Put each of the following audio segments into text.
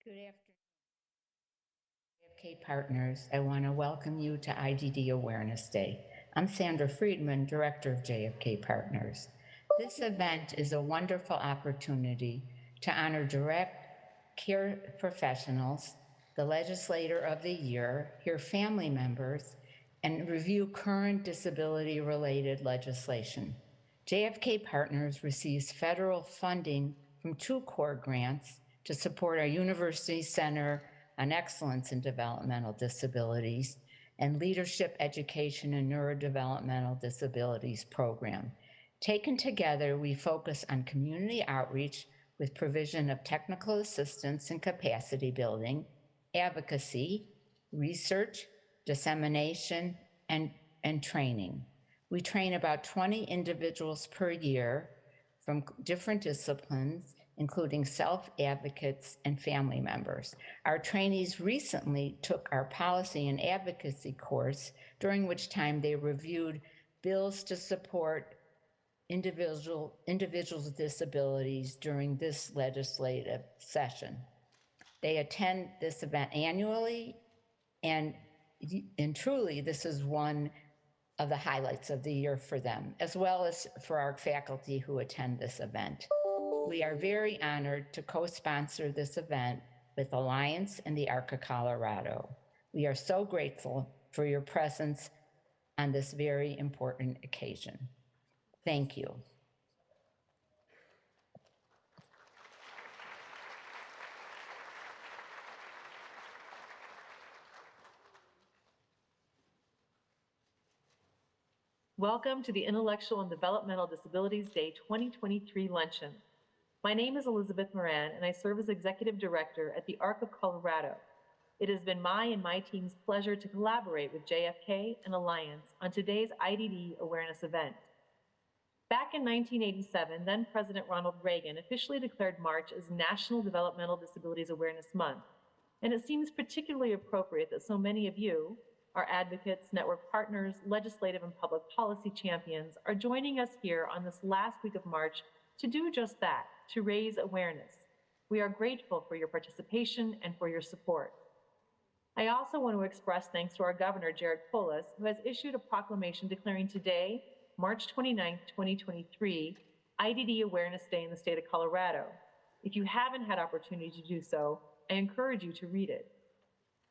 Good afternoon, JFK Partners. I want to welcome you to IDD Awareness Day. I'm Sandra Friedman, Director of JFK Partners. This event is a wonderful opportunity to honor direct care professionals, the Legislator of the Year, hear family members, and review current disability-related legislation. JFK Partners receives federal funding from 2 core grants to support our University Center on Excellence in Developmental Disabilities and Leadership Education and Neurodevelopmental Disabilities program. Taken together, we focus on community outreach with provision of technical assistance and capacity building, advocacy, research, dissemination, and training. We train about 20 individuals per year from different disciplines, including self-advocates and family members. Our trainees recently took our policy and advocacy course, during which time they reviewed bills to support individuals with disabilities during this legislative session. They attend this event annually, and truly this is one of the highlights of the year for them, as well as for our faculty who attend this event. We are very honored to co-sponsor this event with Alliance and the ARC of Colorado. We are so grateful for your presence on this very important occasion. Thank you. Welcome to the Intellectual and Developmental Disabilities Day 2023 Luncheon. My name is Elizabeth Moran, and I serve as Executive Director at the ARC of Colorado. It has been my and my team's pleasure to collaborate with JFK and Alliance on today's IDD awareness event. Back in 1987, then President Ronald Reagan officially declared March as National Developmental Disabilities Awareness Month, and it seems particularly appropriate that so many of you, our advocates, network partners, legislative and public policy champions, are joining us here on this last week of March to do just that, to raise awareness. We are grateful for your participation and for your support. I also want to express thanks to our Governor, Jared Polis, who has issued a proclamation declaring today, March 29, 2023, IDD Awareness Day in the state of Colorado. If you haven't had opportunity to do so, I encourage you to read it.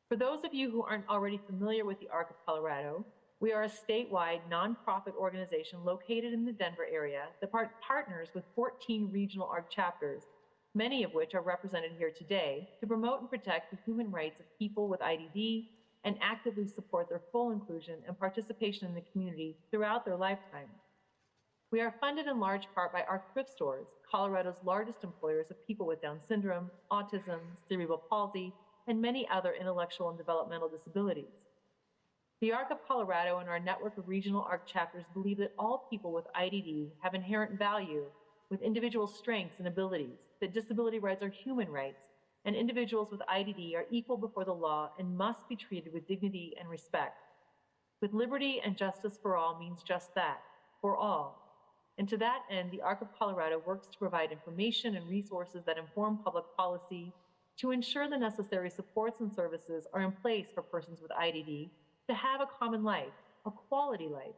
For those of you who aren't already familiar with the ARC of Colorado, we are a statewide nonprofit organization located in the Denver area that partners with 14 regional ARC chapters, many of which are represented here today, to promote and protect the human rights of people with IDD and actively support their full inclusion and participation in the community throughout their lifetime. We are funded in large part by ARC thrift stores, Colorado's largest employers of people with Down syndrome, autism, cerebral palsy, and many other intellectual and developmental disabilities. The ARC of Colorado and our network of regional ARC chapters believe that all people with IDD have inherent value with individual strengths and abilities, that disability rights are human rights, and individuals with IDD are equal before the law and must be treated with dignity and respect. With liberty and justice for all means just that, for all. And to that end, the ARC of Colorado works to provide information and resources that inform public policy, to ensure the necessary supports and services are in place for persons with IDD to have a common life, a quality life.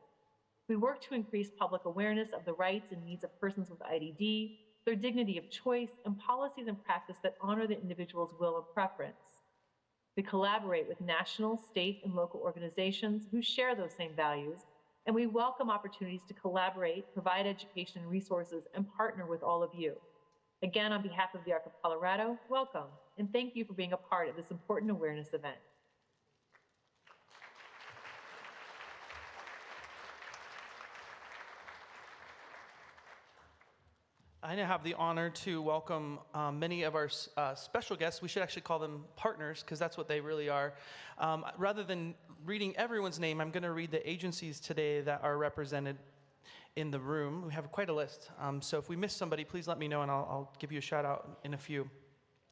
We work to increase public awareness of the rights and needs of persons with IDD, their dignity of choice, and policies and practice that honor the individual's will and preference. We collaborate with national, state, and local organizations who share those same values, and we welcome opportunities to collaborate, provide education and resources, and partner with all of you. Again, on behalf of the ARC of Colorado, welcome, and thank you for being a part of this important awareness event. I now have the honor to welcome many of our special guests. We should actually call them partners because that's what they really are. Rather than reading everyone's name, I'm going to read the agencies today that are represented in the room. We have quite a list. So if we miss somebody, please let me know and I'll give you a shout out in a few.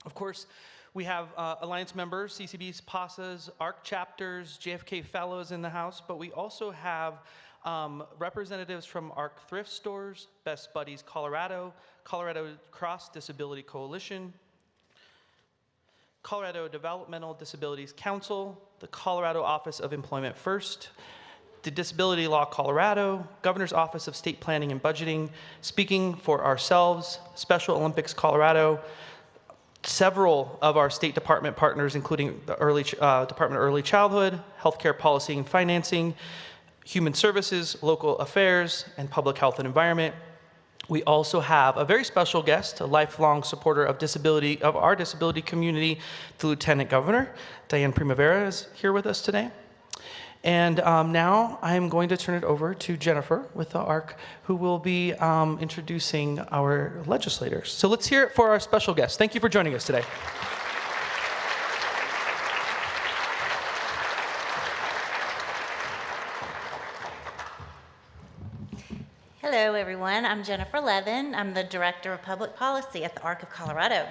Of course, we have Alliance members, CCBs, PASAs, ARC chapters, JFK fellows in the house, but we also have representatives from ARC thrift stores, Best Buddies Colorado, Colorado Cross Disability Coalition, Colorado Developmental Disabilities Council, the Colorado Office of Employment First, the Disability Law Colorado, Governor's Office of State Planning and Budgeting, Speaking for Ourselves, Special Olympics Colorado, several of our State Department partners, including the Department of Early Childhood, Healthcare Policy and Financing, Human Services, Local Affairs, and Public Health and Environment. We also have a very special guest, a lifelong supporter of our disability community, the Lieutenant Governor. Dianne Primavera is here with us today. And now I'm going to turn it over to Jennifer with the ARC, who will be introducing our legislators. So let's hear it for our special guest. Thank you for joining us today. Hello, everyone. I'm Jennifer Levin. I'm the Director of Public Policy at the ARC of Colorado.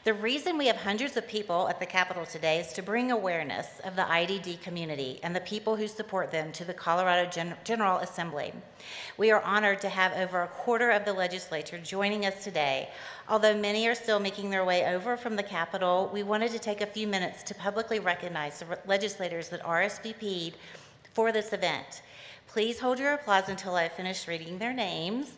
The reason we have hundreds of people at the Capitol today is to bring awareness of the IDD community and the people who support them to the Colorado General Assembly. We are honored to have over a quarter of the legislature joining us today. Although many are still making their way over from the Capitol, we wanted to take a few minutes to publicly recognize the legislators that RSVP'd for this event. Please hold your applause until I finish reading their names.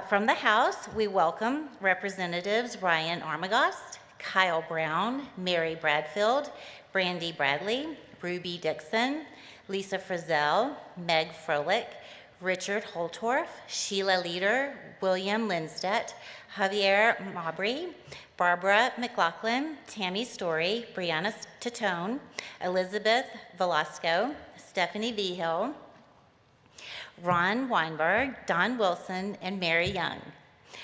From the House, we welcome Representatives Ryan Armagost, Kyle Brown, Mary Bradfield, Brandy Bradley, Ruby Dixon, Lisa Frizzell, Meg Froelich, Richard Holtorf, Sheila Leader, William Lindstedt, Javier Mabry, Barbara McLaughlin, Tammy Story, Brianna Tatone, Elizabeth Velasco, Stephanie Vigil, Ron Weinberg, Don Wilson, and Mary Young.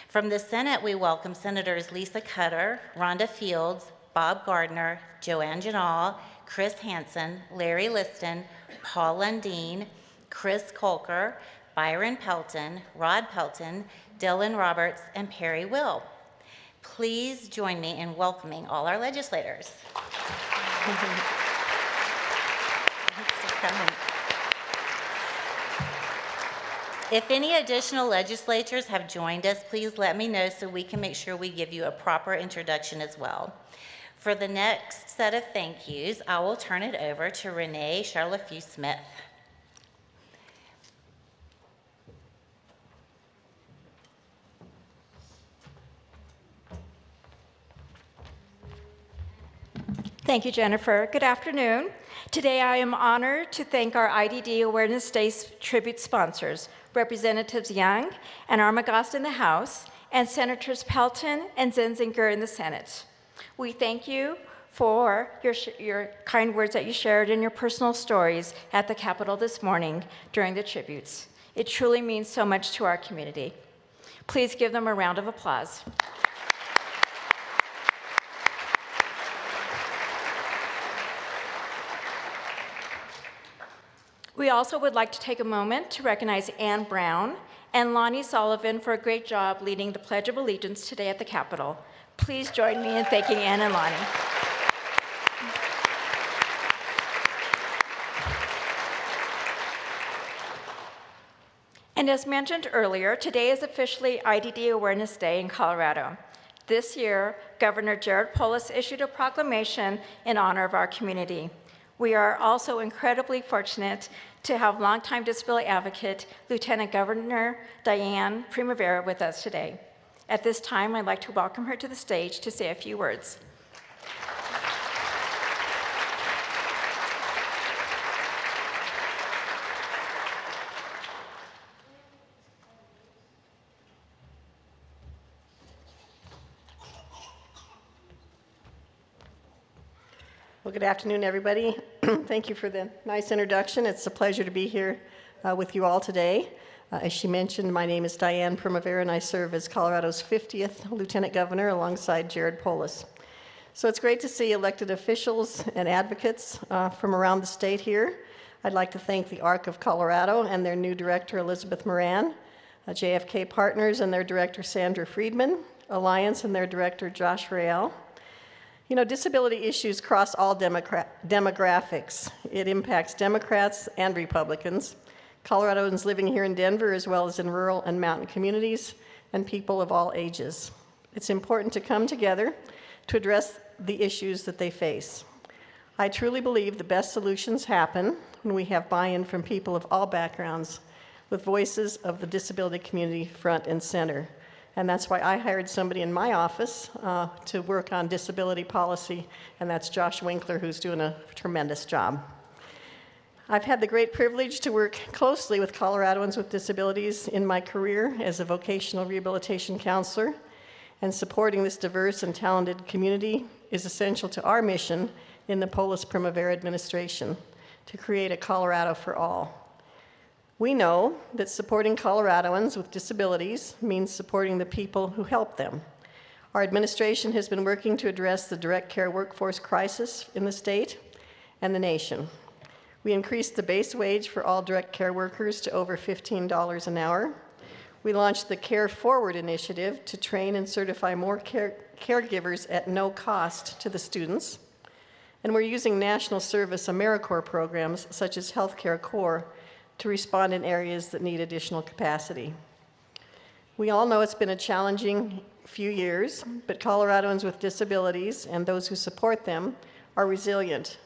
From the Senate, we welcome Senators Lisa Cutter, Rhonda Fields, Bob Gardner, Joanne Janal, Chris Hansen, Larry Liston, Paul Lundeen, Chris Kolker, Byron Pelton, Rod Pelton, Dylan Roberts, and Perry Will. Please join me in welcoming all our legislators. Thanks for coming. If any additional legislators have joined us, please let me know so we can make sure we give you a proper introduction as well. For the next set of thank yous, I will turn it over to Renee Charlefeux-Smith. Thank you, Jennifer. Good afternoon. Today I am honored to thank our IDD Awareness Day tribute sponsors, Representatives Young and Armagost in the House, and Senators Pelton and Zenzinger in the Senate. We thank you for your kind words that you shared in your personal stories at the Capitol this morning during the tributes. It truly means so much to our community. Please give them a round of applause. We also would like to take a moment to recognize Ann Brown and Lonnie Sullivan for a great job leading the Pledge of Allegiance today at the Capitol. Please join me in thanking Ann and Lonnie. And as mentioned earlier, today is officially IDD Awareness Day in Colorado. This year, Governor Jared Polis issued a proclamation in honor of our community. We are also incredibly fortunate to have longtime disability advocate, Lieutenant Governor Dianne Primavera with us today. At this time, I'd like to welcome her to the stage to say a few words. Well, good afternoon, everybody. Thank you for the nice introduction. It's a pleasure to be here with you all today. As she mentioned, my name is Dianne Primavera, and I serve as Colorado's 50th Lieutenant Governor alongside Jared Polis. So it's great to see elected officials and advocates from around the state here. I'd like to thank the ARC of Colorado and their new director, Elizabeth Moran, JFK Partners and their director, Sandra Friedman, Alliance and their director, Josh Rael. You know, disability issues cross all demographics. It impacts Democrats and Republicans, Coloradoans living here in Denver, as well as in rural and mountain communities, and people of all ages. It's important to come together to address the issues that they face. I truly believe the best solutions happen when we have buy-in from people of all backgrounds, with voices of the disability community front and center. And that's why I hired somebody in my office to work on disability policy, and that's Josh Winkler, who's doing a tremendous job. I've had the great privilege to work closely with Coloradoans with disabilities in my career as a vocational rehabilitation counselor, and supporting this diverse and talented community is essential to our mission in the Polis Primavera administration to create a Colorado for all. We know that supporting Coloradoans with disabilities means supporting the people who help them. Our administration has been working to address the direct care workforce crisis in the state and the nation. We increased the base wage for all direct care workers to over $15 an hour. We launched the Care Forward initiative to train and certify more caregivers at no cost to the students. And we're using National Service AmeriCorps programs such as Healthcare Corps to respond in areas that need additional capacity. We all know it's been a challenging few years, but Coloradoans with disabilities and those who support them are resilient.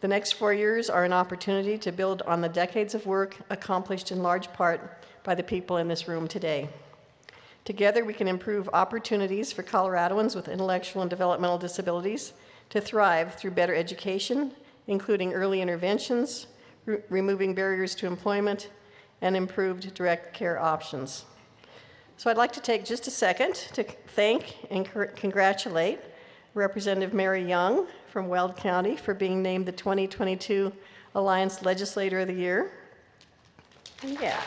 The next 4 years are an opportunity to build on the decades of work accomplished in large part by the people in this room today. Together, we can improve opportunities for Coloradoans with intellectual and developmental disabilities to thrive through better education, including early interventions, removing barriers to employment, and improved direct care options. So I'd like to take just a second to thank and congratulate Representative Mary Young from Weld County for being named the 2022 Alliance Legislator of the Year. Yeah.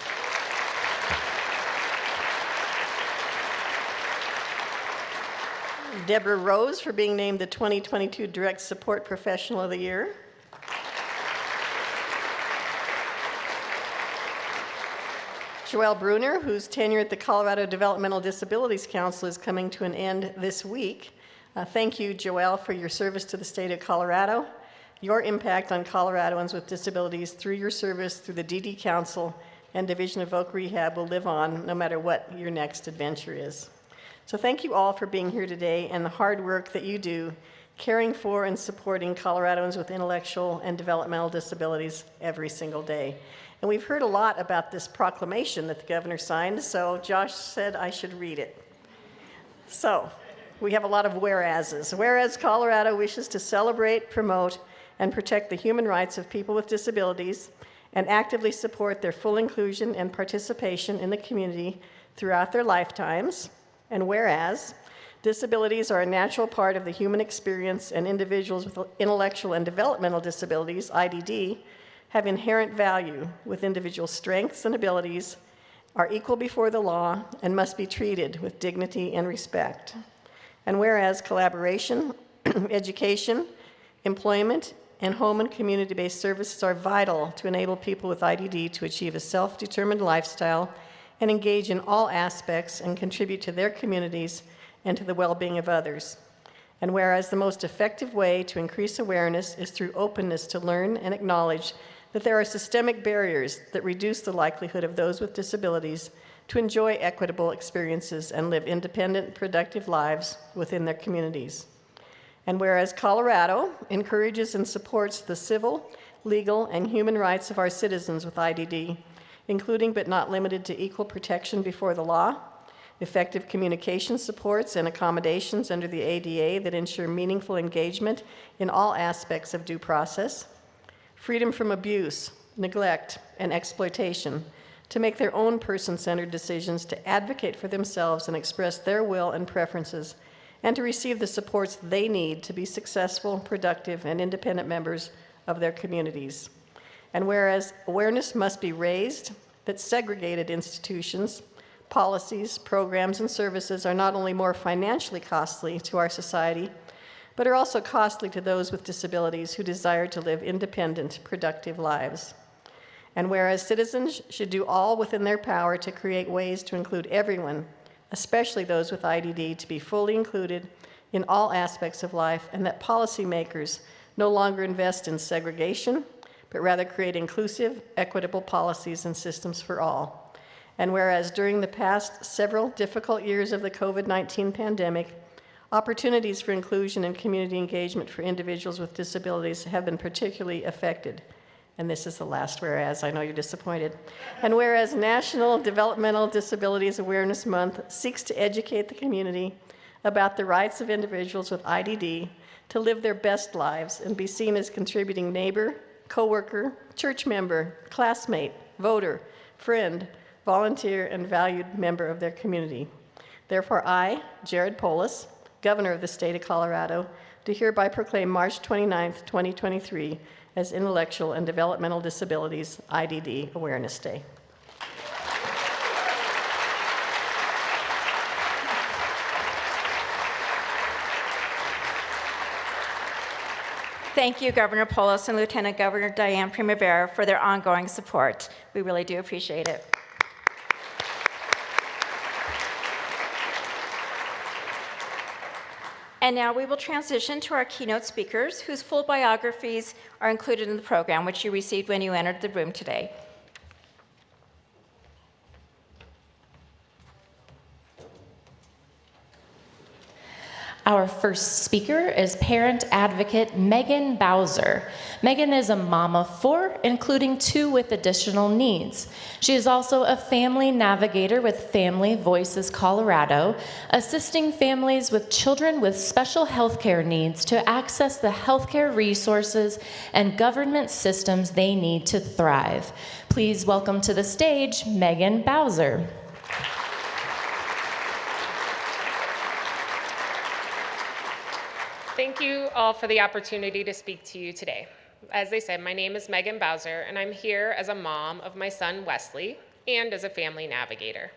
Deborah Rose for being named the 2022 Direct Support Professional of the Year. Joelle Bruner, whose tenure at the Colorado Developmental Disabilities Council is coming to an end this week. Thank you, Joelle, for your service to the state of Colorado. Your impact on Coloradoans with disabilities through your service through the DD Council and Division of Voc Rehab will live on no matter what your next adventure is. So thank you all for being here today and the hard work that you do caring for and supporting Coloradoans with intellectual and developmental disabilities every single day. And we've heard a lot about this proclamation that the governor signed, so Josh said I should read it. So, we have a lot of whereases. Whereas Colorado wishes to celebrate, promote, and protect the human rights of people with disabilities and actively support their full inclusion and participation in the community throughout their lifetimes. And whereas disabilities are a natural part of the human experience and individuals with intellectual and developmental disabilities, IDD, have inherent value with individual strengths and abilities, are equal before the law, and must be treated with dignity and respect. And whereas collaboration, education, employment, and home and community-based services are vital to enable people with IDD to achieve a self-determined lifestyle and engage in all aspects and contribute to their communities and to the well-being of others. And whereas the most effective way to increase awareness is through openness to learn and acknowledge that there are systemic barriers that reduce the likelihood of those with disabilities to enjoy equitable experiences and live independent, productive lives within their communities. And whereas Colorado encourages and supports the civil, legal, and human rights of our citizens with IDD, including but not limited to equal protection before the law, effective communication supports and accommodations under the ADA that ensure meaningful engagement in all aspects of due process, freedom from abuse, neglect, and exploitation, to make their own person-centered decisions, to advocate for themselves and express their will and preferences, and to receive the supports they need to be successful, productive, and independent members of their communities. And whereas awareness must be raised that segregated institutions, policies, programs, and services are not only more financially costly to our society, but are also costly to those with disabilities who desire to live independent, productive lives. And whereas citizens should do all within their power to create ways to include everyone, especially those with IDD, to be fully included in all aspects of life, and that policymakers no longer invest in segregation, but rather create inclusive, equitable policies and systems for all. And whereas during the past several difficult years of the COVID-19 pandemic, Opportunities for inclusion and community engagement for individuals with disabilities have been particularly affected. And this is the last whereas, I know you're disappointed. And whereas National Developmental Disabilities Awareness Month seeks to educate the community about the rights of individuals with IDD to live their best lives and be seen as contributing neighbor, coworker, church member, classmate, voter, friend, volunteer, and valued member of their community. Therefore, I, Jared Polis, Governor of the State of Colorado, do hereby proclaim March 29th, 2023 as Intellectual and Developmental Disabilities IDD Awareness Day. Thank you, Governor Polis and Lieutenant Governor Dianne Primavera, for their ongoing support. We really do appreciate it. And now we will transition to our keynote speakers, whose full biographies are included in the program, which you received when you entered the room today. Our first speaker is parent advocate Megan Bowser. Megan is a mom of 4, including 2 with additional needs. She is also a family navigator with Family Voices Colorado, assisting families with children with special healthcare needs to access the healthcare resources and government systems they need to thrive. Please welcome to the stage Megan Bowser. Thank you all for the opportunity to speak to you today. As they said, my name is Megan Bowser, and I'm here as a mom of my son Wesley and as a family navigator.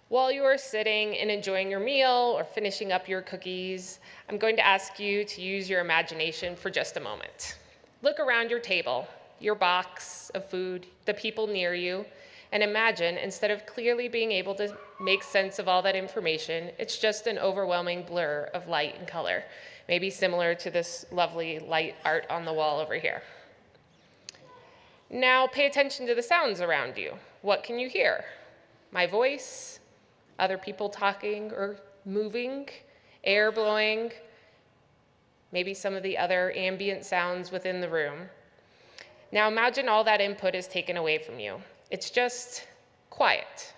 While you are sitting and enjoying your meal or finishing up your cookies, I'm going to ask you to use your imagination for just a moment. Look around your table, your box of food, the people near you, and imagine, instead of clearly being able to make sense of all that information, it's just an overwhelming blur of light and color. Maybe similar to this lovely light art on the wall over here. Now pay attention to the sounds around you. What can you hear? My voice, other people talking or moving, air blowing, maybe some of the other ambient sounds within the room. Now imagine all that input is taken away from you. It's just quiet.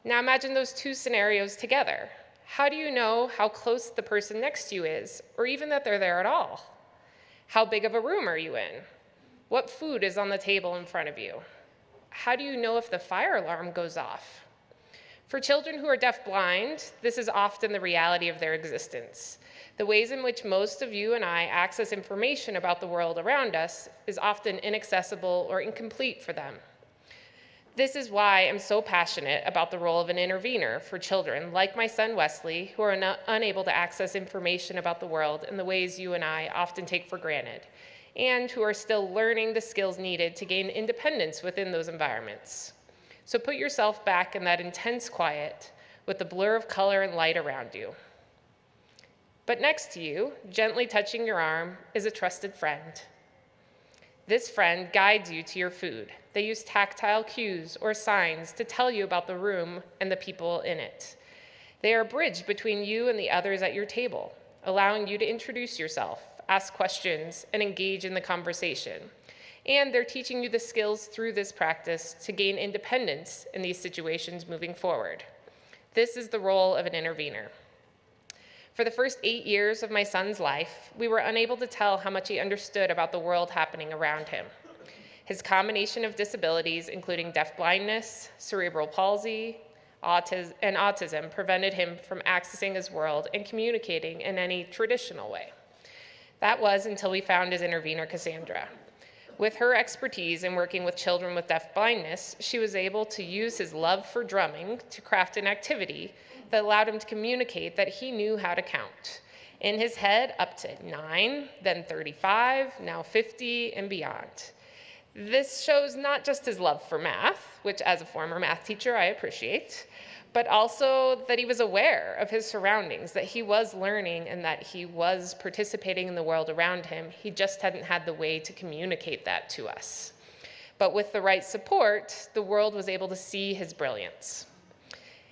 Now imagine those 2 scenarios together. How do you know how close the person next to you is, or even that they're there at all? How big of a room are you in? What food is on the table in front of you? How do you know if the fire alarm goes off? For children who are deaf-blind, this is often the reality of their existence. The ways in which most of you and I access information about the world around us is often inaccessible or incomplete for them. This is why I'm so passionate about the role of an intervener for children like my son Wesley, who are unable to access information about the world in the ways you and I often take for granted, and who are still learning the skills needed to gain independence within those environments. So put yourself back in that intense quiet with the blur of color and light around you. But next to you, gently touching your arm, is a trusted friend. This friend guides you to your food. They use tactile cues or signs to tell you about the room and the people in it. They are a bridge between you and the others at your table, allowing you to introduce yourself, ask questions, and engage in the conversation. And they're teaching you the skills through this practice to gain independence in these situations moving forward. This is the role of an intervener. For the first 8 years of my son's life, we were unable to tell how much he understood about the world happening around him. His combination of disabilities, including deafblindness, cerebral palsy, and autism, prevented him from accessing his world and communicating in any traditional way. That was until we found his intervener, Cassandra. With her expertise in working with children with deafblindness, she was able to use his love for drumming to craft an activity that allowed him to communicate that he knew how to count. In his head, up to 9, then 35, now 50, and beyond. This shows not just his love for math, which as a former math teacher I appreciate, but also that he was aware of his surroundings, that he was learning and that he was participating in the world around him. He just hadn't had the way to communicate that to us. But with the right support, the world was able to see his brilliance.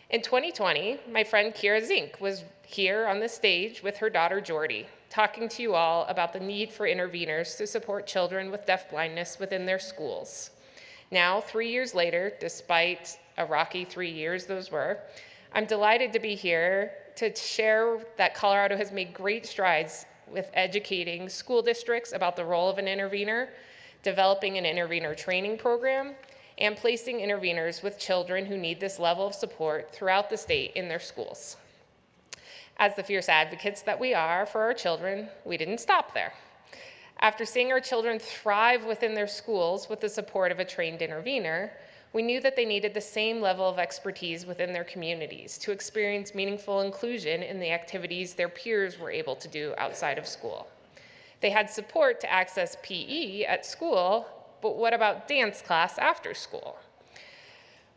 In 2020, my friend Kira Zink was here on the stage with her daughter Jordy, talking to you all about the need for interveners to support children with deafblindness within their schools. Now, 3 years later, despite a rocky 3 years those were, I'm delighted to be here to share that Colorado has made great strides with educating school districts about the role of an intervener, developing an intervener training program, and placing interveners with children who need this level of support throughout the state in their schools. As the fierce advocates that we are for our children, we didn't stop there. After seeing our children thrive within their schools with the support of a trained intervener, we knew that they needed the same level of expertise within their communities to experience meaningful inclusion in the activities their peers were able to do outside of school. They had support to access PE at school, but what about dance class after school?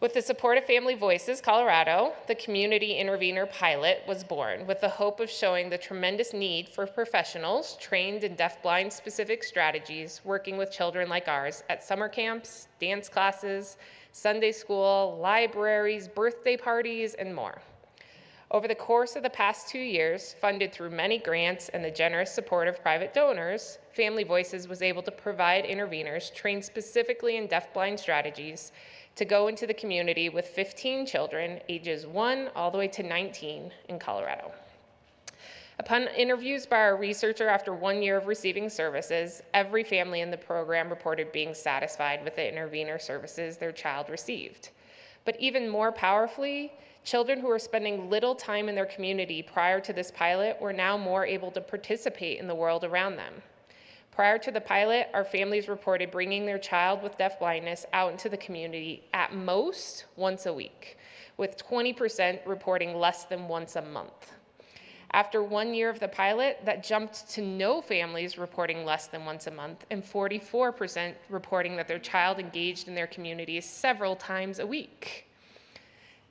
With the support of Family Voices Colorado, the Community Intervener Pilot was born with the hope of showing the tremendous need for professionals trained in deafblind specific strategies working with children like ours at summer camps, dance classes, Sunday school, libraries, birthday parties, and more. Over the course of the past 2 years, funded through many grants and the generous support of private donors, Family Voices was able to provide interveners trained specifically in deafblind strategies to go into the community with 15 children, ages 1 all the way to 19 in Colorado. Upon interviews by our researcher after 1 year of receiving services, every family in the program reported being satisfied with the intervener services their child received. But even more powerfully, children who were spending little time in their community prior to this pilot were now more able to participate in the world around them. Prior to the pilot, our families reported bringing their child with deafblindness out into the community at most once a week, with 20% reporting less than once a month. After 1 year of the pilot, that jumped to no families reporting less than once a month, and 44% reporting that their child engaged in their communities several times a week.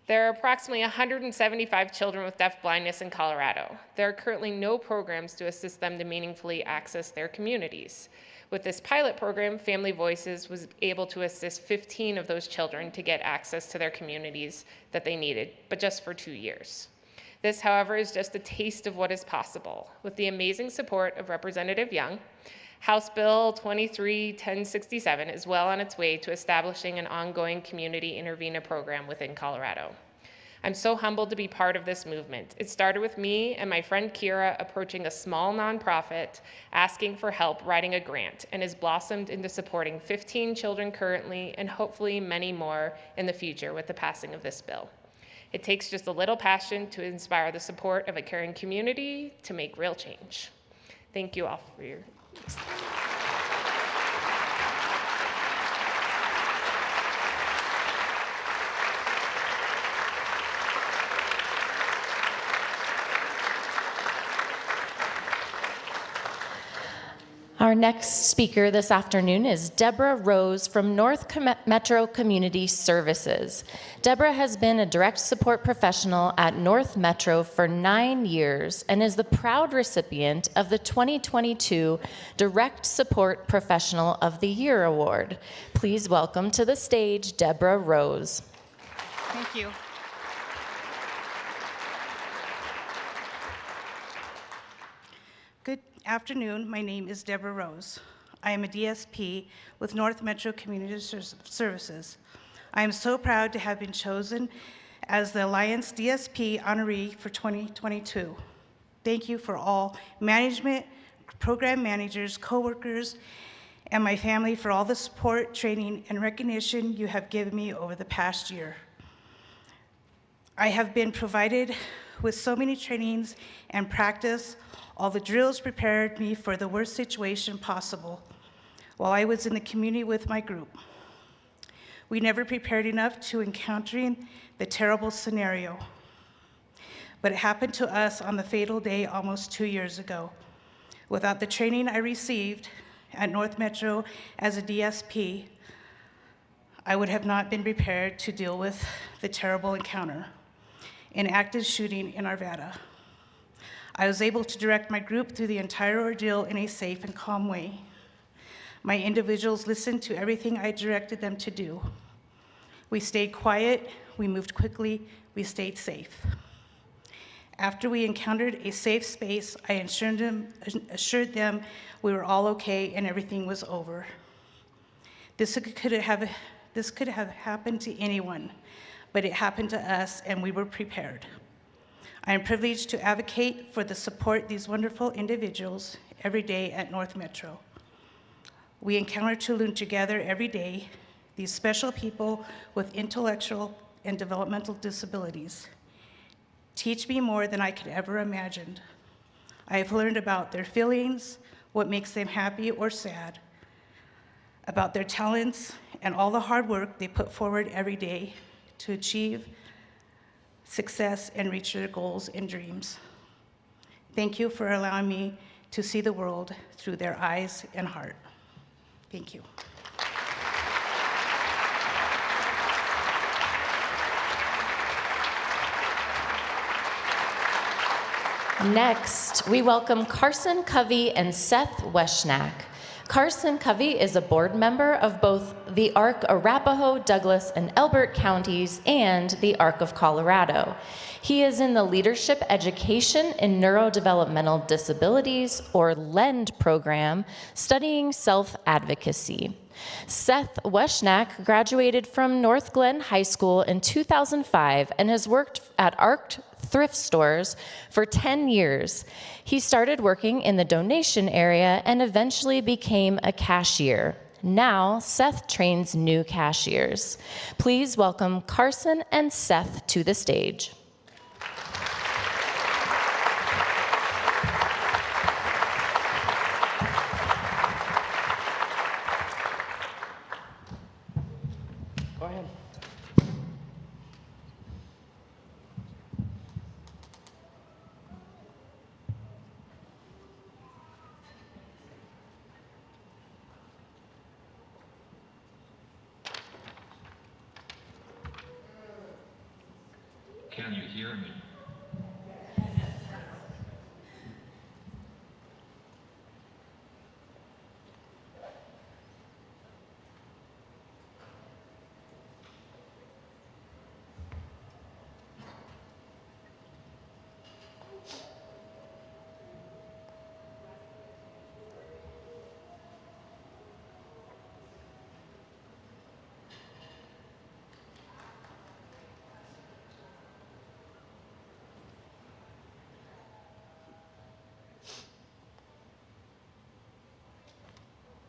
There are approximately 175 children with deafblindness in Colorado. There are currently no programs to assist them to meaningfully access their communities. With this pilot program, Family Voices was able to assist 15 of those children to get access to their communities that they needed, but just for 2 years. This, however, is just a taste of what is possible. With the amazing support of Representative Young, House Bill 23-1067 is well on its way to establishing an ongoing community intervener program within Colorado. I'm so humbled to be part of this movement. It started with me and my friend Kira approaching a small nonprofit asking for help writing a grant, and has blossomed into supporting 15 children currently and hopefully many more in the future with the passing of this bill. It takes just a little passion to inspire the support of a caring community to make real change. Thank you all for your Our next speaker this afternoon is Deborah Rose from North Metro Community Services. Deborah has been a direct support professional at North Metro for 9 years and is the proud recipient of the 2022 Direct Support Professional of the Year Award. Please welcome to the stage Deborah Rose. Thank you. Good afternoon. My name is Deborah Rose. I am a DSP with North Metro Community Services. I am so proud to have been chosen as the Alliance DSP honoree for 2022. Thank you for all management, program managers, coworkers, and my family for all the support, training, and recognition you have given me over the past year. I have been provided with so many trainings and practice. All the drills prepared me for the worst situation possible while I was in the community with my group. We never prepared enough to encountering the terrible scenario, but it happened to us on the fatal day almost 2 years ago. Without the training I received at North Metro as a DSP, I would have not been prepared to deal with the terrible encounter, an active shooting in Arvada. I was able to direct my group through the entire ordeal in a safe and calm way. My individuals listened to everything I directed them to do. We stayed quiet, we moved quickly, we stayed safe. After we encountered a safe space, I assured them we were all okay and everything was over. This could have happened to anyone, but it happened to us and we were prepared. I am privileged to advocate for the support these wonderful individuals every day at North Metro. We encounter to learn together every day, these special people with intellectual and developmental disabilities. Teach me more than I could ever imagine. I have learned about their feelings, what makes them happy or sad, about their talents and all the hard work they put forward every day to achieve success and reach their goals and dreams. Thank you for allowing me to see the world through their eyes and heart. Thank you. Next, we welcome Carson, Covey, and Seth Weshnak. Carson Covey is a board member of both the ARC Arapahoe, Douglas, and Elbert counties and the ARC of Colorado. He is in the Leadership Education in Neurodevelopmental Disabilities, or LEND program, studying self-advocacy. Seth Weshnak graduated from North Glen High School in 2005 and has worked at ARC thrift stores for 10 years. He started working in the donation area and eventually became a cashier. Now, Seth trains new cashiers. Please welcome Carson and Seth to the stage. Go ahead. Can you hear me?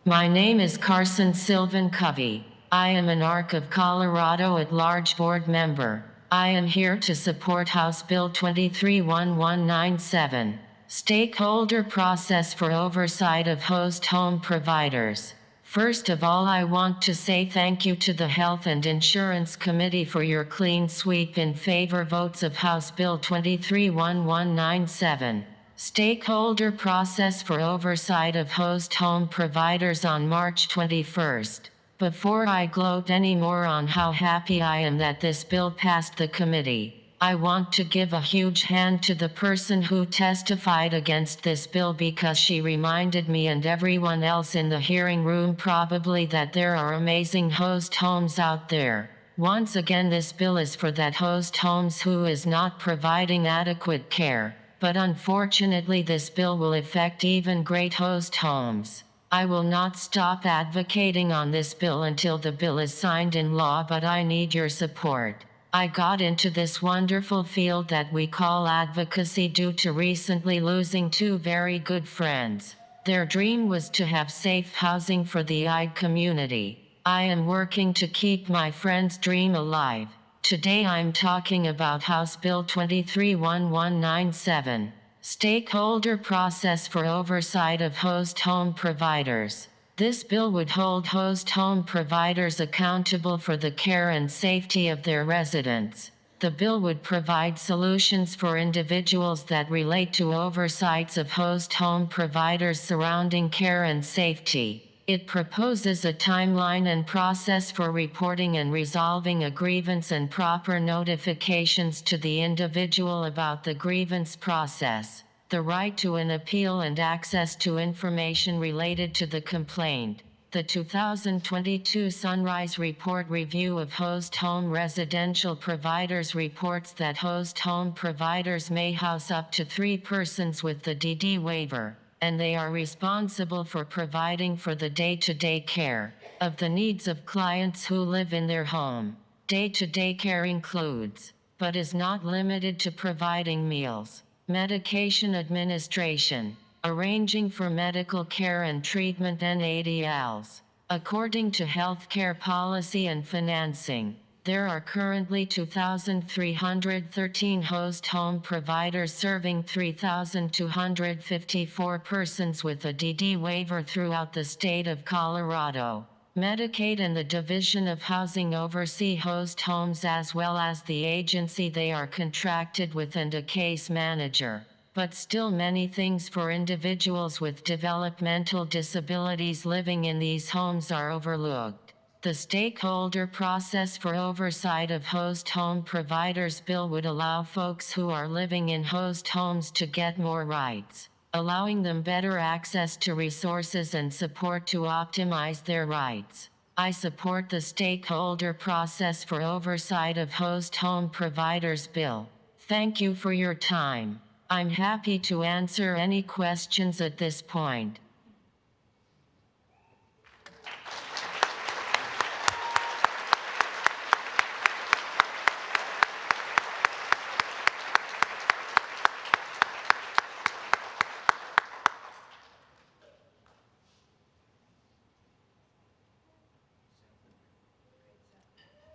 My name is Carson Sylvan Covey. I am an ARC of Colorado at-large board member. I am here to support House Bill 231197, Stakeholder Process for Oversight of Host Home Providers. First of all, I want to say thank you to the Health and Insurance Committee for your clean sweep in favor votes of House Bill 231197. Stakeholder Process for Oversight of Host Home Providers on March 21st. Before I gloat any more on how happy I am that this bill passed the committee, I want to give a huge hand to the person who testified against this bill because she reminded me and everyone else in the hearing room probably that there are amazing host homes out there. Once again, this bill is for that host homes who is not providing adequate care. But unfortunately, this bill will affect even great host homes. I will not stop advocating on this bill until the bill is signed in law, but I need your support. I got into this wonderful field that we call advocacy due to recently losing two very good friends. Their dream was to have safe housing for the IDD community. I am working to keep my friend's dream alive. Today I'm talking about House Bill 231197, Stakeholder Process for Oversight of Host Home Providers. This bill would hold host home providers accountable for the care and safety of their residents. The bill would provide solutions for individuals that relate to oversights of host home providers surrounding care and safety. It proposes a timeline and process for reporting and resolving a grievance and proper notifications to the individual about the grievance process, the right to an appeal and access to information related to the complaint. The 2022 Sunrise Report review of host home residential providers reports that host home providers may house up to 3 persons with the DD waiver, and they are responsible for providing for the day-to-day care of the needs of clients who live in their home. Day-to-day care includes, but is not limited to, providing meals, medication administration, arranging for medical care and treatment and ADLs. According to healthcare policy and financing, there are currently 2,313 host home providers serving 3,254 persons with a DD waiver throughout the state of Colorado. Medicaid and the Division of Housing oversee host homes as well as the agency they are contracted with and a case manager. But still many things for individuals with developmental disabilities living in these homes are overlooked. The stakeholder process for oversight of host home providers bill would allow folks who are living in host homes to get more rights, allowing them better access to resources and support to optimize their rights. I support the stakeholder process for oversight of host home providers bill. Thank you for your time. I'm happy to answer any questions at this point.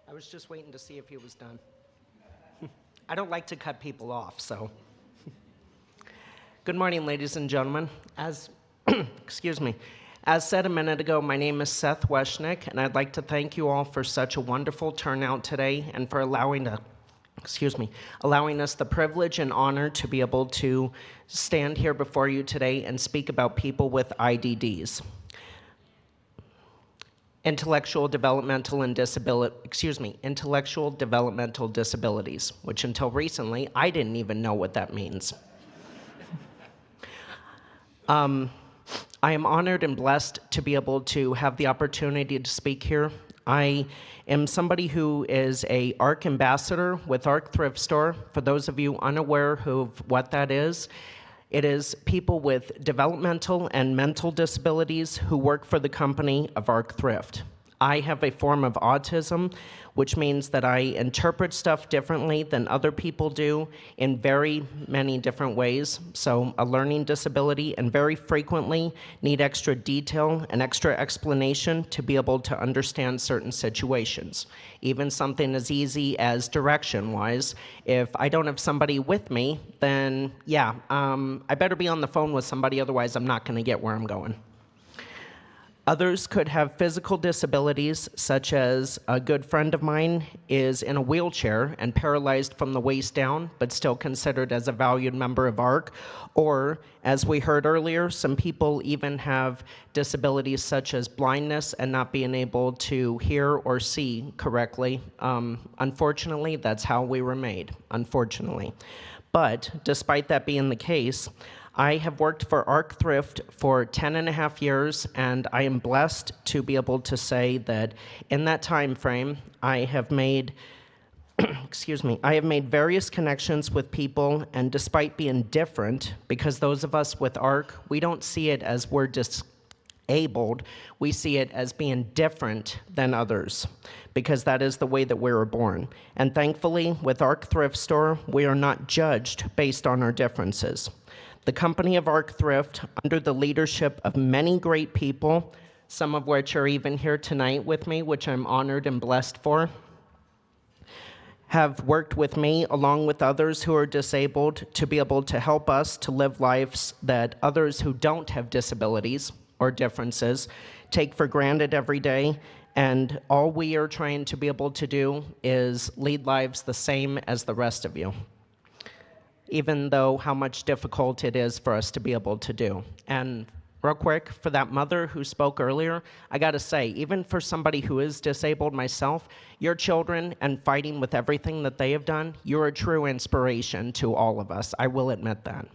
I was just waiting to see if he was done. I don't like to cut people off, so. Good morning, ladies and gentlemen. As, excuse me, as said a minute ago, my name is Seth Weshnak, and I'd like to thank you all for such a wonderful turnout today and for allowing us the privilege and honor to be able to stand here before you today and speak about people with IDDs. Intellectual developmental disabilities, which until recently, I didn't even know what that means. I am honored and blessed to be able to have the opportunity to speak here. I am somebody who is a ARC ambassador with ARC Thrift Store. For those of you unaware of what that is, it is people with developmental and mental disabilities who work for the company of ARC Thrift. I have a form of autism, which means that I interpret stuff differently than other people do in very many different ways. So a learning disability, and very frequently need extra detail and extra explanation to be able to understand certain situations. Even something as easy as direction-wise, if I don't have somebody with me, then yeah, I better be on the phone with somebody, otherwise I'm not gonna get where I'm going. Others could have physical disabilities, such as a good friend of mine is in a wheelchair and paralyzed from the waist down, but still considered as a valued member of ARC. Or, as we heard earlier, some people even have disabilities such as blindness and not being able to hear or see correctly. Unfortunately, that's how we were made, unfortunately. But despite that being the case, I have worked for ARC Thrift for 10.5 years, and I am blessed to be able to say that in that time frame, I have made, I have made various connections with people, and despite being different, because those of us with ARC, we don't see it as we're disabled, we see it as being different than others, because that is the way that we were born. And thankfully, with ARC Thrift Store, we are not judged based on our differences. The company of ARC Thrift, under the leadership of many great people, some of which are even here tonight with me, which I'm honored and blessed for, have worked with me along with others who are disabled to be able to help us to live lives that others who don't have disabilities or differences take for granted every day. And all we are trying to be able to do is lead lives the same as the rest of you, even though how much difficult it is for us to be able to do. And real quick, for that mother who spoke earlier, I gotta say, even for somebody who is disabled myself, your children and fighting with everything that they have done, you're a true inspiration to all of us. I will admit that.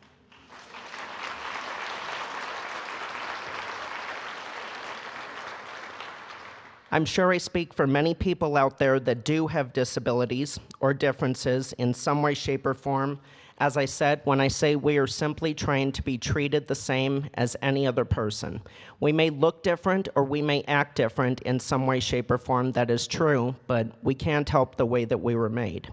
I'm sure I speak for many people out there that do have disabilities or differences in some way, shape, or form. As I said, when I say we are simply trying to be treated the same as any other person. We may look different or we may act different in some way, shape, or form. That is true, but we can't help the way that we were made.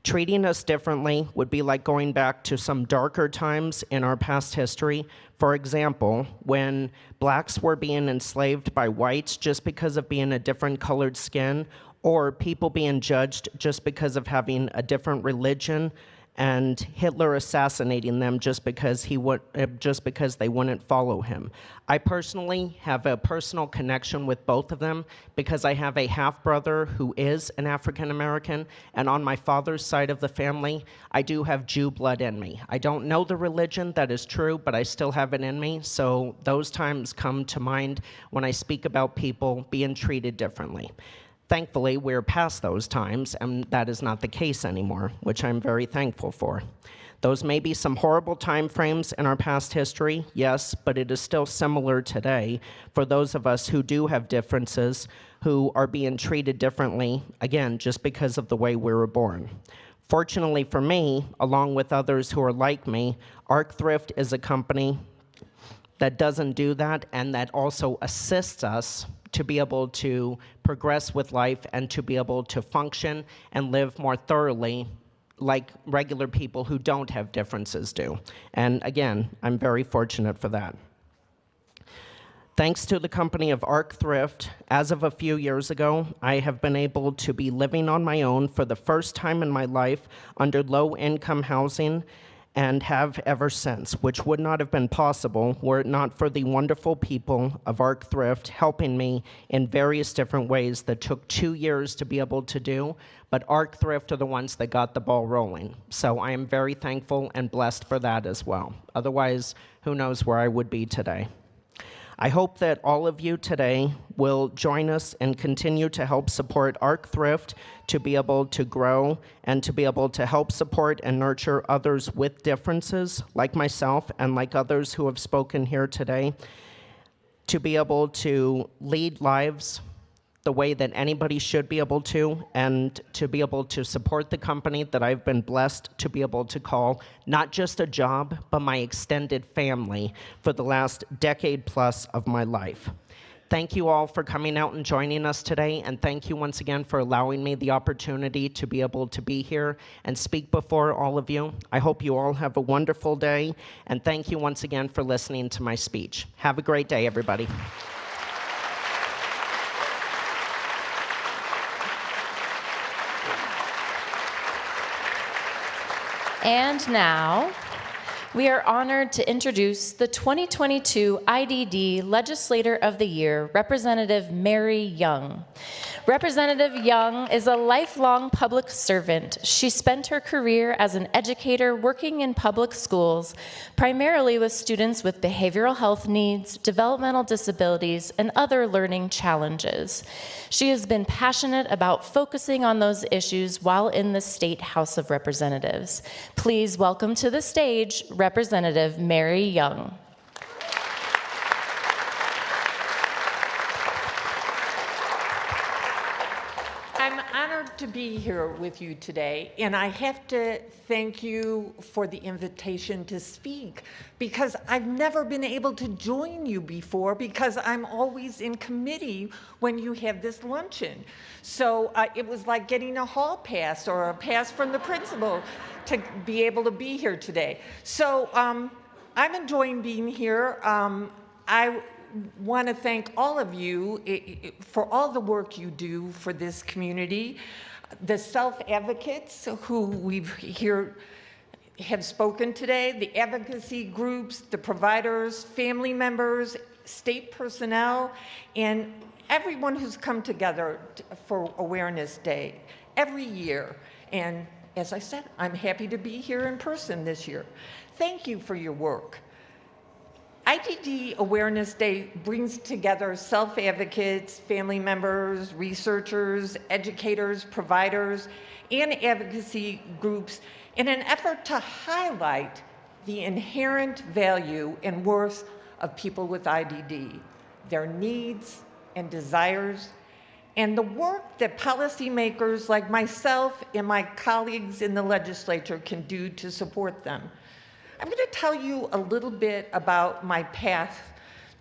Treating us differently would be like going back to some darker times in our past history. For example, when blacks were being enslaved by whites just because of being a different colored skin, or people being judged just because of having a different religion, and Hitler assassinating them just because they wouldn't follow him. I personally have a personal connection with both of them because I have a half-brother who is an African American, and on my father's side of the family, I do have Jew blood in me. I don't know the religion, that is true, but I still have it in me, so those times come to mind when I speak about people being treated differently. Thankfully, we're past those times, and that is not the case anymore, which I'm very thankful for. Those may be some horrible time frames in our past history, yes, but it is still similar today for those of us who do have differences, who are being treated differently, again, just because of the way we were born. Fortunately for me, along with others who are like me, Arc Thrift is a company that doesn't do that and that also assists us to be able to progress with life and to be able to function and live more thoroughly like regular people who don't have differences do. And again, I'm very fortunate for that. Thanks to the company of Arc Thrift, as of a few years ago, I have been able to be living on my own for the first time in my life under low-income housing, and have ever since, which would not have been possible were it not for the wonderful people of Arc Thrift helping me in various different ways that took 2 years to be able to do, but Arc Thrift are the ones that got the ball rolling. So I am very thankful and blessed for that as well. Otherwise, who knows where I would be today. I hope that all of you today will join us and continue to help support Arc Thrift to be able to grow and to be able to help support and nurture others with differences like myself and like others who have spoken here today, to be able to lead lives the way that anybody should be able to, and to be able to support the company that I've been blessed to be able to call not just a job, but my extended family for the last decade plus of my life. Thank you all for coming out and joining us today, and thank you once again for allowing me the opportunity to be able to be here and speak before all of you. I hope you all have a wonderful day, and thank you once again for listening to my speech. Have a great day, everybody. And now, we are honored to introduce the 2022 IDD Legislator of the Year, Representative Mary Young. Representative Young is a lifelong public servant. She spent her career as an educator working in public schools, primarily with students with behavioral health needs, developmental disabilities, and other learning challenges. She has been passionate about focusing on those issues while in the State House of Representatives. Please welcome to the stage Representative Mary Young. I'm honored to be here with you today, and I have to thank you for the invitation to speak, because I've never been able to join you before because I'm always in committee when you have this luncheon. So it was like getting a hall pass or a pass from the principal to be able to be here today. So I'm enjoying being here. I want to thank all of you for all the work you do for this community, the self-advocates who we've here have spoken today, the advocacy groups, the providers, family members, state personnel, and everyone who's come together for Awareness Day every year. And as I said, I'm happy to be here in person this year. Thank you for your work. IDD Awareness Day brings together self-advocates, family members, researchers, educators, providers, and advocacy groups in an effort to highlight the inherent value and worth of people with IDD, their needs and desires, and the work that policymakers like myself and my colleagues in the legislature can do to support them. I'm going to tell you a little bit about my path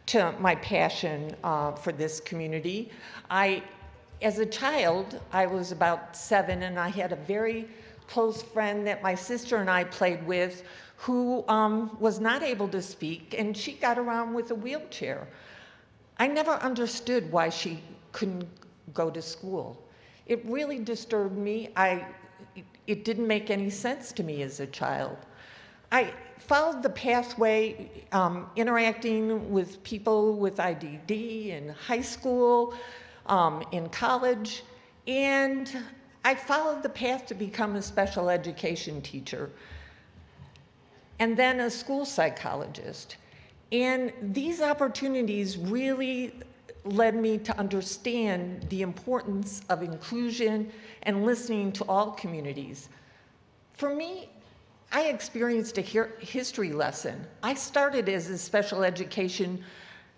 to my passion for this community. As a child, I was about 7, and I had a very close friend that my sister and I played with who was not able to speak, and she got around with a wheelchair. I never understood why she couldn't go to school. It really disturbed me. It didn't make any sense to me as a child. I followed the pathway, interacting with people with IDD in high school, in college, and I followed the path to become a special education teacher, and then a school psychologist. And these opportunities really led me to understand the importance of inclusion and listening to all communities. For me, I experienced a history lesson. I started as a special education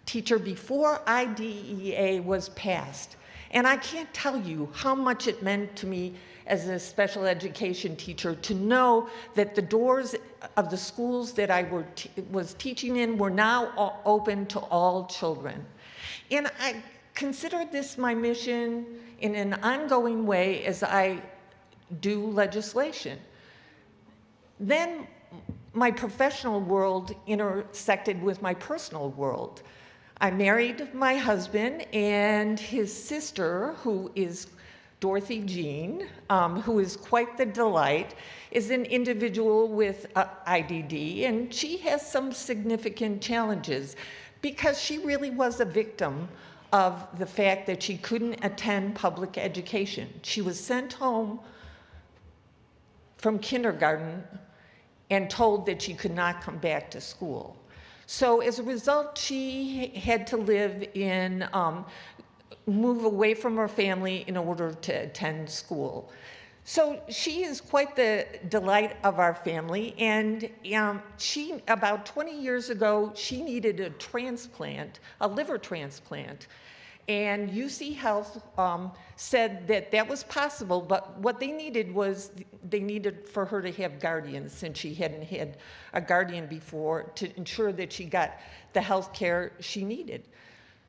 teacher before IDEA was passed. And I can't tell you how much it meant to me as a special education teacher to know that the doors of the schools that I was teaching in were now open to all children. And I consider this my mission in an ongoing way as I do legislation. Then my professional world intersected with my personal world. I married my husband, and his sister, who is Dorothy Jean, who is quite the delight, is an individual with IDD, and she has some significant challenges because she really was a victim of the fact that she couldn't attend public education. She was sent home from kindergarten and told that she could not come back to school. So as a result, she had to move away from her family in order to attend school. So she is quite the delight of our family, and about 20 years ago, she needed a transplant, a liver transplant. And UC Health said that that was possible, but what they needed for her to have guardians, since she hadn't had a guardian before, to ensure that she got the health care she needed.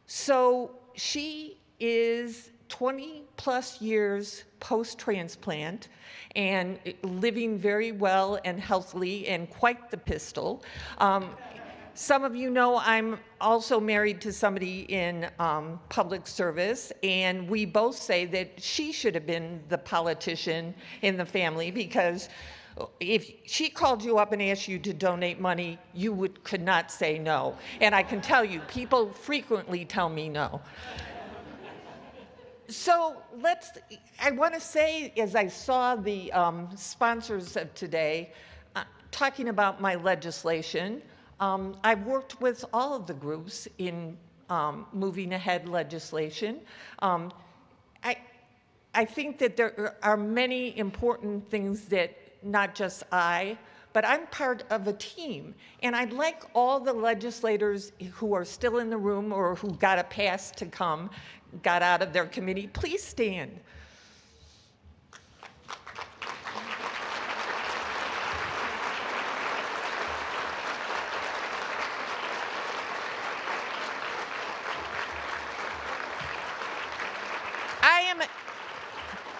So she is 20 plus years post-transplant and living very well and healthily and quite the pistol. Some of you know I'm also married to somebody in public service, and we both say that she should have been the politician in the family, because if she called you up and asked you to donate money, you could not say no. And I can tell you, people frequently tell me no. So I want to say, as I saw the sponsors of today talking about my legislation, I've worked with all of the groups in moving ahead legislation. I think that there are many important things that not just but I'm part of a team. And I'd like all the legislators who are still in the room or who got a pass to come, got out of their committee, please stand.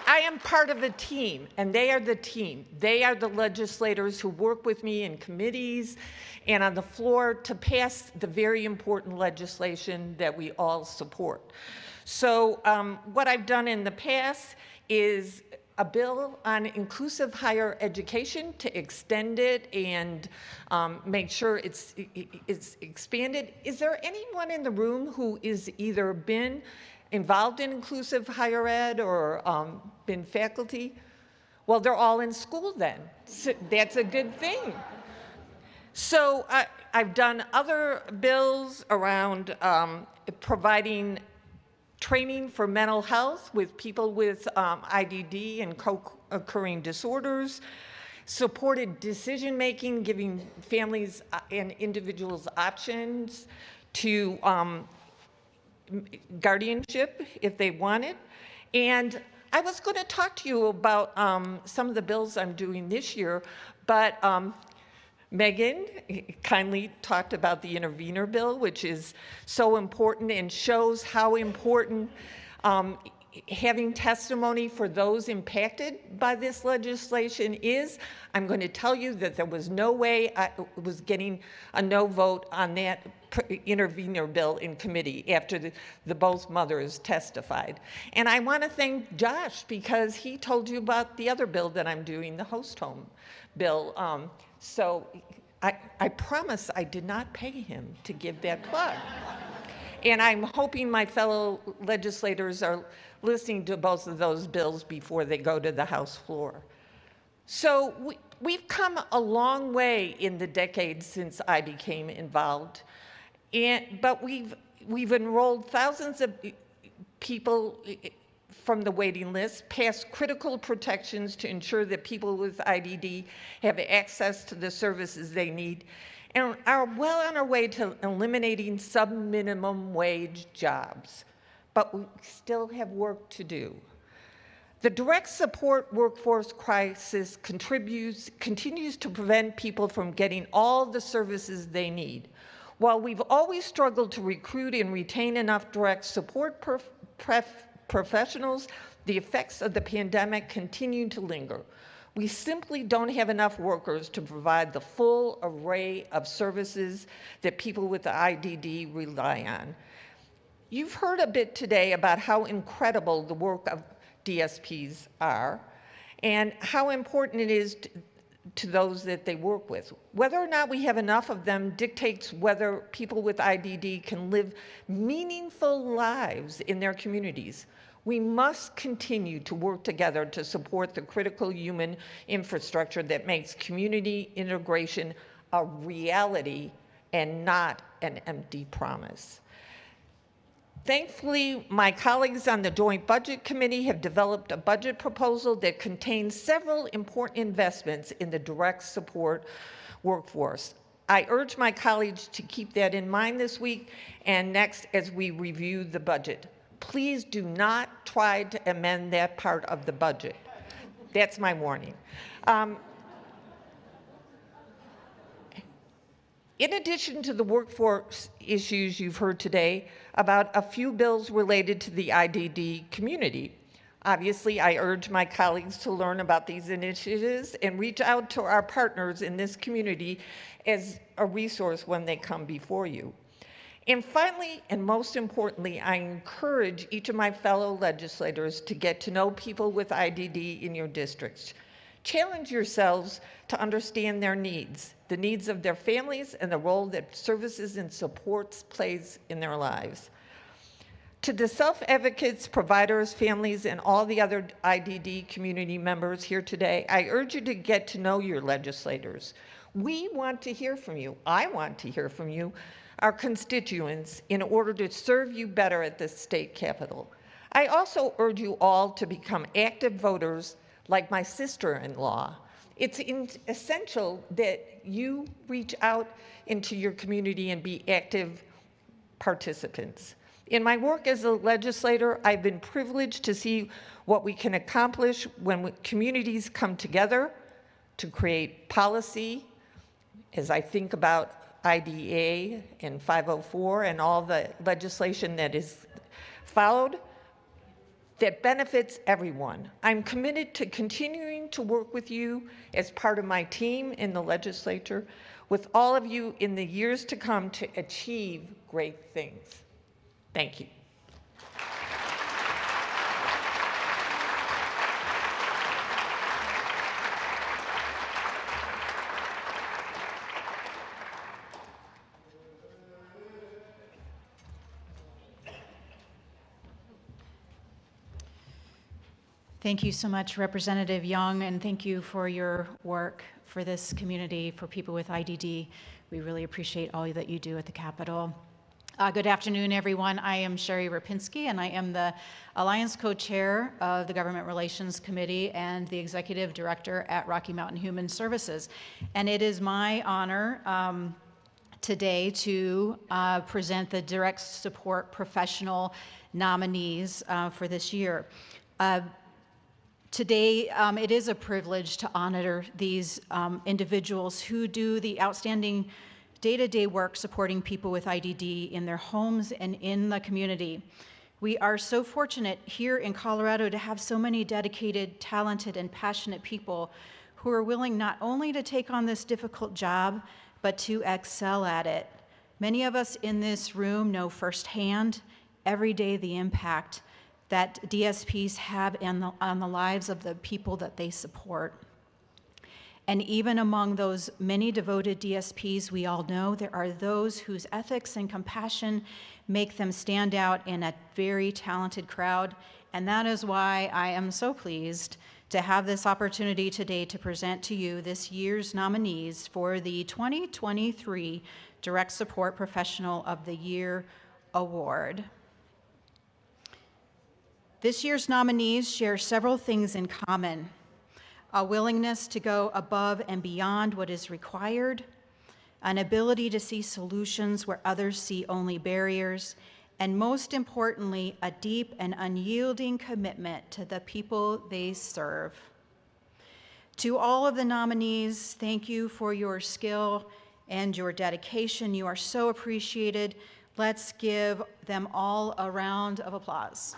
I am part of a team, and they are the team. They are the legislators who work with me in committees and on the floor to pass the very important legislation that we all support. So what I've done in the past is a bill on inclusive higher education to extend it and make sure it's expanded. Is there anyone in the room who is either been involved in inclusive higher ed or been faculty? Well, they're all in school then. So that's a good thing. So I've done other bills around providing training for mental health with people with IDD and co-occurring disorders, supported decision-making, giving families and individuals options to guardianship if they want it. And I was going to talk to you about some of the bills I'm doing this year, but Megan kindly talked about the intervenor bill, which is so important and shows how important having testimony for those impacted by this legislation is. I'm going to tell you that there was no way I was getting a no vote on that intervenor bill in committee after the both mothers testified. And I want to thank Josh because he told you about the other bill that I'm doing, the host home bill. So I promise I did not pay him to give that plug. And I'm hoping my fellow legislators are listening to both of those bills before they go to the House floor. So we've come a long way in the decades since I became involved, but we've enrolled thousands of people from the waiting list, passed critical protections to ensure that people with IDD have access to the services they need, and are well on our way to eliminating sub-minimum wage jobs. But we still have work to do. The direct support workforce crisis continues to prevent people from getting all the services they need. While we've always struggled to recruit and retain enough direct support professionals, the effects of the pandemic continue to linger. We simply don't have enough workers to provide the full array of services that people with the IDD rely on. You've heard a bit today about how incredible the work of DSPs are and how important it is to those that they work with. Whether or not we have enough of them dictates whether people with IDD can live meaningful lives in their communities. We must continue to work together to support the critical human infrastructure that makes community integration a reality and not an empty promise. Thankfully, my colleagues on the Joint Budget Committee have developed a budget proposal that contains several important investments in the direct support workforce. I urge my colleagues to keep that in mind this week and next as we review the budget. Please do not try to amend that part of the budget. That's my warning. In addition to the workforce issues you've heard today about a few bills related to the IDD community, obviously I urge my colleagues to learn about these initiatives and reach out to our partners in this community as a resource when they come before you. And finally, and most importantly, I encourage each of my fellow legislators to get to know people with IDD in your districts. Challenge yourselves to understand their needs, the needs of their families, and the role that services and supports plays in their lives. To the self-advocates, providers, families, and all the other IDD community members here today, I urge you to get to know your legislators. We want to hear from you. I want to hear from you, our constituents, in order to serve you better at the state capitol. I also urge you all to become active voters like my sister-in-law. It's essential that you reach out into your community and be active participants. In my work as a legislator, I've been privileged to see what we can accomplish when communities come together to create policy. As I think about IDA and 504 and all the legislation that is followed, that benefits everyone. I'm committed to continuing to work with you as part of my team in the legislature, with all of you in the years to come to achieve great things. Thank you. Thank you so much, Representative Young, and thank you for your work for this community, for people with IDD. We really appreciate all that you do at the Capitol. Good afternoon, everyone. I am Shari Repinski, and I am the Alliance Co-Chair of the Government Relations Committee and the Executive Director at Rocky Mountain Human Services. And it is my honor today to present the direct support professional nominees for this year. Today, it is a privilege to honor these individuals who do the outstanding day-to-day work supporting people with IDD in their homes and in the community. We are so fortunate here in Colorado to have so many dedicated, talented, and passionate people who are willing not only to take on this difficult job, but to excel at it. Many of us in this room know firsthand every day the impact that DSPs have on the lives of the people that they support. And even among those many devoted DSPs, we all know there are those whose ethics and compassion make them stand out in a very talented crowd. And that is why I am so pleased to have this opportunity today to present to you this year's nominees for the 2023 Direct Support Professional of the Year Award. This year's nominees share several things in common: a willingness to go above and beyond what is required, an ability to see solutions where others see only barriers, and most importantly, a deep and unyielding commitment to the people they serve. To all of the nominees, thank you for your skill and your dedication. You are so appreciated. Let's give them all a round of applause.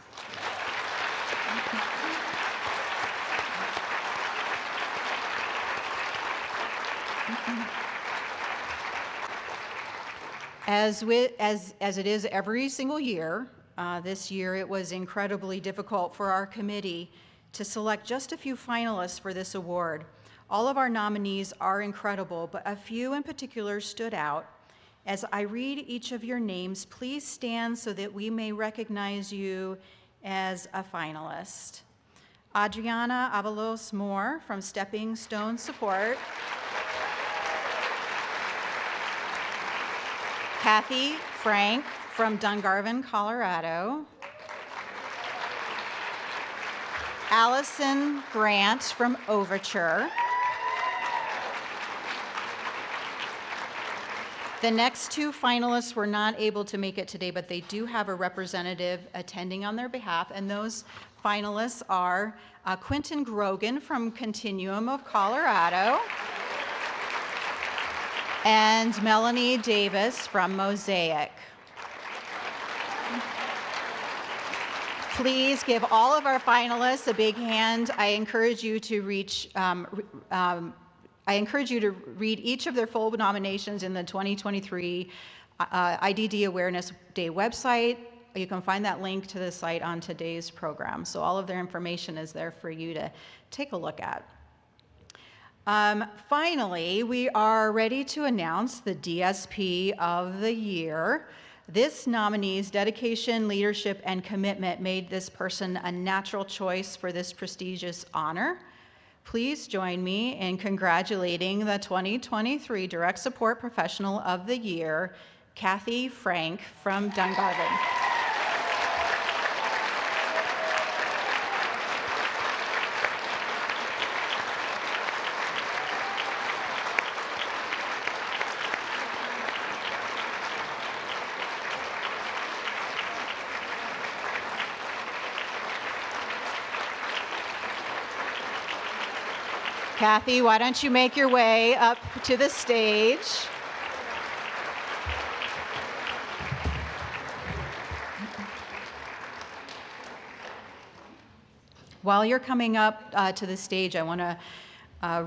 As it is every single year, this year it was incredibly difficult for our committee to select just a few finalists for this award. All of our nominees are incredible, but a few in particular stood out. As I read each of your names, please stand so that we may recognize you as a finalist. Adriana Avalos Moore from Stepping Stone Support. Kathy Frank from Dungarvan, Colorado. Allison Grant from Overture. The next two finalists were not able to make it today, but they do have a representative attending on their behalf, and those finalists are Quentin Grogan from Continuum of Colorado and Melanie Davis from Mosaic. Please give all of our finalists a big hand. I encourage you to read each of their full nominations in the 2023 IDD Awareness Day website. You can find that link to the site on today's program. So all of their information is there for you to take a look at. Finally, we are ready to announce the DSP of the year. This nominee's dedication, leadership, and commitment made this person a natural choice for this prestigious honor. Please join me in congratulating the 2023 Direct Support Professional of the Year, Kathy Frank from Dungarvan. Kathy, why don't you make your way up to the stage? While you're coming up to the stage, I want to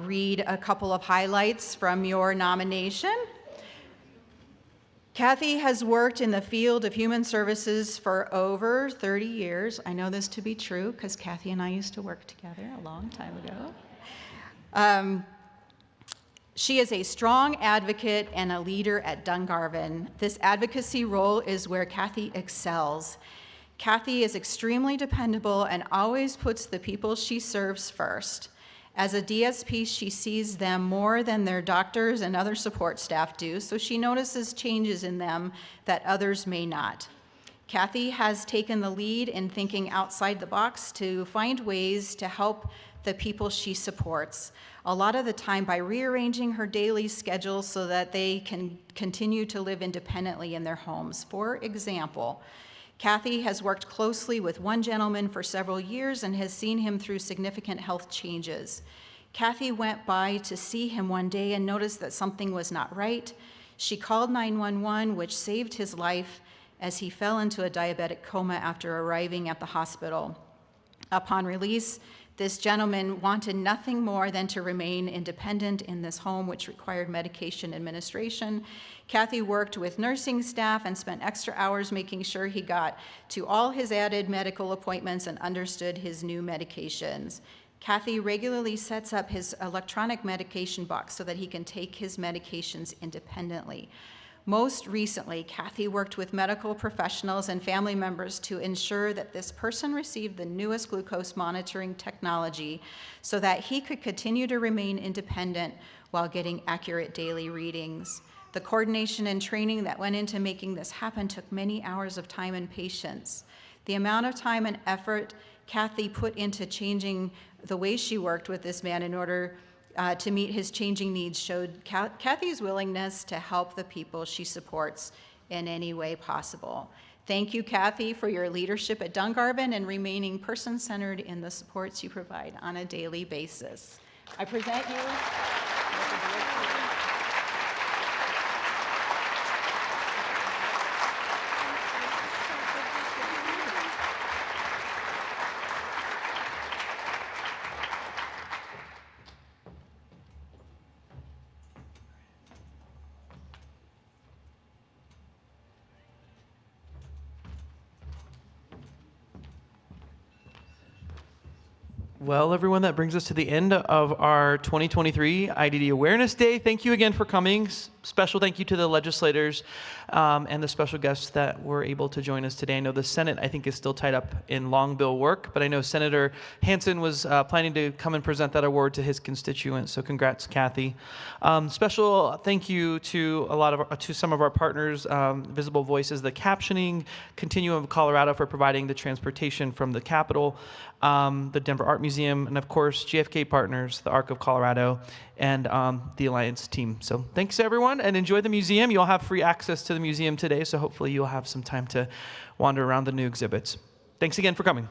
read a couple of highlights from your nomination. Kathy has worked in the field of human services for over 30 years. I know this to be true because Kathy and I used to work together a long time ago. She is a strong advocate and a leader at Dungarvan. This advocacy role is where Kathy excels. Kathy is extremely dependable and always puts the people she serves first. As a DSP, she sees them more than their doctors and other support staff do, so she notices changes in them that others may not. Kathy has taken the lead in thinking outside the box to find ways to help the people she supports, a lot of the time by rearranging her daily schedule so that they can continue to live independently in their homes. For example, Kathy has worked closely with one gentleman for several years and has seen him through significant health changes. Kathy went by to see him one day and noticed that something was not right. She called 911, which saved his life as he fell into a diabetic coma after arriving at the hospital. Upon release, this gentleman wanted nothing more than to remain independent in this home, which required medication administration. Kathy worked with nursing staff and spent extra hours making sure he got to all his added medical appointments and understood his new medications. Kathy regularly sets up his electronic medication box so that he can take his medications independently. Most recently, Kathy worked with medical professionals and family members to ensure that this person received the newest glucose monitoring technology so that he could continue to remain independent while getting accurate daily readings. The coordination and training that went into making this happen took many hours of time and patience. The amount of time and effort Kathy put into changing the way she worked with this man in order to meet his changing needs showed Kathy's willingness to help the people she supports in any way possible. Thank you, Kathy, for your leadership at Dungarvan and remaining person-centered in the supports you provide on a daily basis. I present you. Well, everyone, that brings us to the end of our 2023 IDD Awareness Day. Thank you again for coming. Special thank you to the legislators and the special guests that were able to join us today. I know the Senate, I think, is still tied up in long bill work, but I know Senator Hansen was planning to come and present that award to his constituents, so congrats, Kathy. Special thank you to some of our partners, Visible Voices, the Captioning, Continuum of Colorado for providing the transportation from the Capitol, the Denver Art Museum, and of course, JFK Partners, the Arc of Colorado, and the Alliance team. So thanks, everyone, and enjoy the museum. You all have free access to the museum today, so hopefully you'll have some time to wander around the new exhibits. Thanks again for coming.